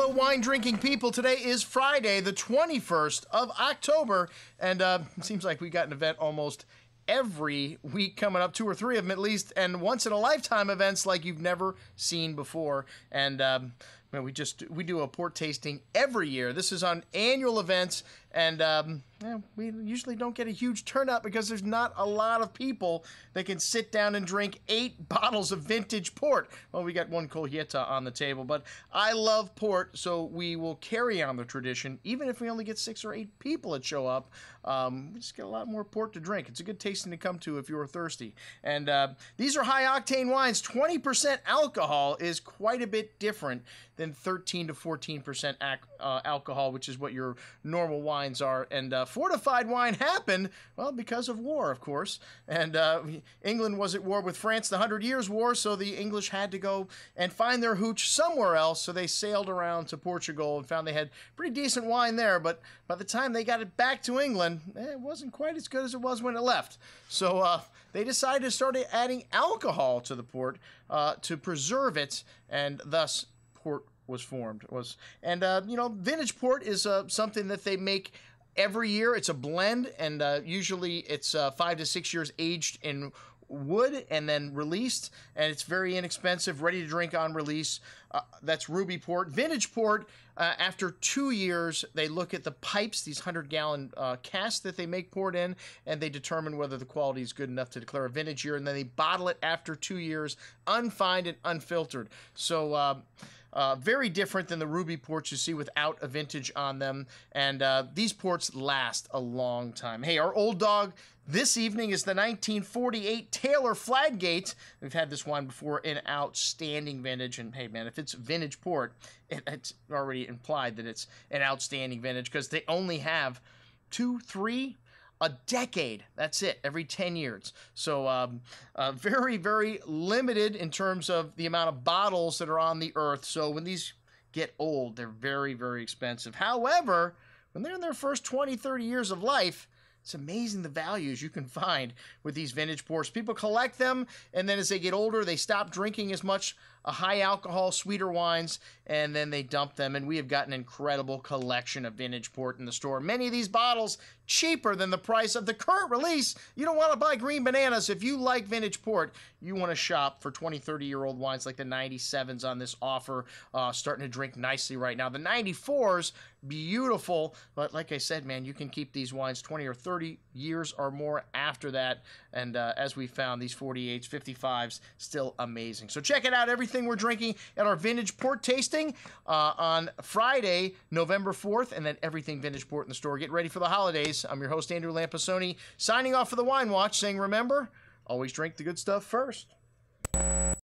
Hello, wine drinking people. Today is Friday, the 21st of October, and it seems like we got an event almost every week coming up, 2 or 3 of them at least, and once in a lifetime events like you've never seen before. And we do a port tasting every year. This is on annual events, and we usually don't get a huge turnout because there's not a lot of people that can sit down and drink 8 bottles of vintage port. Well, we got one Colheita on the table, but I love port, so we will carry on the tradition. Even if we only get 6 or 8 people that show up, we just get a lot more port to drink. It's a good tasting to come to if you're thirsty. And these are high-octane wines. 20% alcohol is quite a bit different than 13 to 14% alcohol, which is what your normal wines are. And fortified wine happened, well, because of war, of course. And England was at war with France, the 100 Years' War, so the English had to go and find their hooch somewhere else. So they sailed around to Portugal and found they had pretty decent wine there. But by the time they got it back to England, it wasn't quite as good as it was when it left. So they decided to start adding alcohol to the port to preserve it, and thus port was formed. Vintage port is something that they make every year. It's a blend, and usually it's 5 to 6 years aged in wood and then released, and it's very inexpensive, ready to drink on release. That's ruby port. Vintage port, after 2 years, they look at the pipes, these 100-gallon casks that they make port in, and they determine whether the quality is good enough to declare a vintage year, and then they bottle it after 2 years, unfined and unfiltered. So very different than the ruby ports you see without a vintage on them, and these ports last a long time. Hey, our old dog this evening is the 1948 Taylor Fladgate. We've had this wine before, an outstanding vintage, and hey man, if it's vintage port, it's already implied that it's an outstanding vintage because they only have 2, 3, a decade. That's it, every 10 years. So very, very limited in terms of the amount of bottles that are on the earth. So when these get old, they're very, very expensive. However, when they're in their first 20, 30 years of life, it's amazing the values you can find with these vintage ports. People collect them, and then as they get older, they stop drinking as much high alcohol, sweeter wines, and then they dump them. And we have got an incredible collection of vintage port in the store. Many of these bottles cheaper than the price of the current release. You don't want to buy green bananas. If you like vintage port, you want to shop for 20, 30-year-old wines like the 97s on this offer, starting to drink nicely right now. The 94s, beautiful, but like I said, man, you can keep these wines 20 or 30 years or more after that. And as we found, these 48s, 55s, still amazing. So check it out, everything we're drinking at our vintage port tasting on Friday, November 4th, and then everything vintage port in the store. Get ready for the holidays. I'm your host, Andrew Lampasoni, signing off for the Wine Watch, saying remember, always drink the good stuff first.